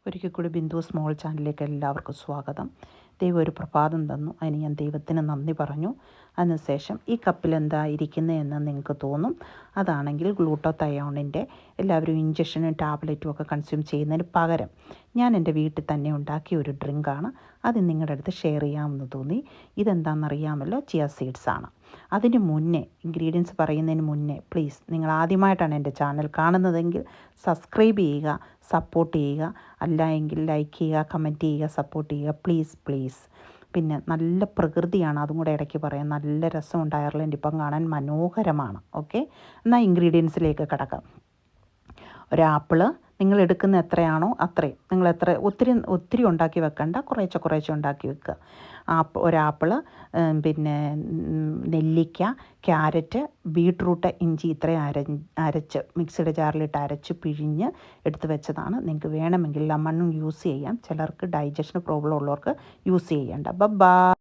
ഒരിക്കൽ കൂടി ബിന്ദു സ്മോൾ ചാനലിലേക്ക് എല്ലാവർക്കും സ്വാഗതം. ദൈവം ഒരു പ്രഭാതം തന്നു, അതിന് ഞാൻ ദൈവത്തിന് നന്ദി പറഞ്ഞു. അതിനുശേഷം ഈ കപ്പിൽ എന്താ ഇരിക്കുന്നതെന്ന് നിങ്ങൾക്ക് തോന്നും. അതാണെങ്കിൽ ഗ്ലൂട്ടോതയോണിൻ്റെ എല്ലാവരും ഇഞ്ചക്ഷനും ടാബ്ലറ്റും ഒക്കെ കൺസ്യൂം ചെയ്യുന്നതിന് പകരം ഞാൻ എൻ്റെ വീട്ടിൽ തന്നെ ഉണ്ടാക്കിയ ഒരു ഡ്രിങ്കാണ്. അത് നിങ്ങളുടെ അടുത്ത് ഷെയർ ചെയ്യാമെന്ന് തോന്നി. ഇതെന്താണെന്നറിയാമല്ലോ, ചിയ സീഡ്സാണ്. അതിന് മുന്നേ ഇൻഗ്രീഡിയൻസ് പറയുന്നതിന് മുന്നേ പ്ലീസ്, നിങ്ങൾ ആദ്യമായിട്ടാണ് എൻ്റെ ചാനൽ കാണുന്നതെങ്കിൽ സബ്സ്ക്രൈബ് ചെയ്യുക, സപ്പോർട്ട് ചെയ്യുക. അല്ല എങ്കിൽ ലൈക്ക് ചെയ്യുക, കമൻറ്റ് ചെയ്യുക, സപ്പോർട്ട് ചെയ്യുക. പ്ലീസ്. പിന്നെ നല്ല പ്രകൃതിയാണ്, അതും കൂടെ ഇടയ്ക്ക് പറയാം. നല്ല രസമുണ്ട്. അയർലൻഡ് ഇപ്പം കാണാൻ മനോഹരമാണ്. ഓക്കെ, എന്നാൽ ഇൻഗ്രീഡിയൻസിലേക്ക് കിടക്കാം. ഒരാപ്പിള് നിങ്ങൾ എടുക്കുന്ന എത്രയാണോ അത്രയും, നിങ്ങൾ ഒത്തിരി ഉണ്ടാക്കി വെക്കണ്ട, കുറേശ്ശെ ഉണ്ടാക്കി വെക്കുക. ഒരാപ്പിള്, പിന്നെ നെല്ലിക്ക, ക്യാരറ്റ്, ബീട്രൂട്ട്, ഇഞ്ചി ഇത്രയും അരച്ച് മിക്സിയുടെ ജാറിലിട്ട് അരച്ച് പിഴിഞ്ഞ് എടുത്ത് വെച്ചതാണ്. നിങ്ങൾക്ക് വേണമെങ്കിൽ ലെമണും യൂസ് ചെയ്യാം. ചിലർക്ക് ഡൈജഷന് പ്രോബ്ലം ഉള്ളവർക്ക് യൂസ് ചെയ്യേണ്ട. ബൈ.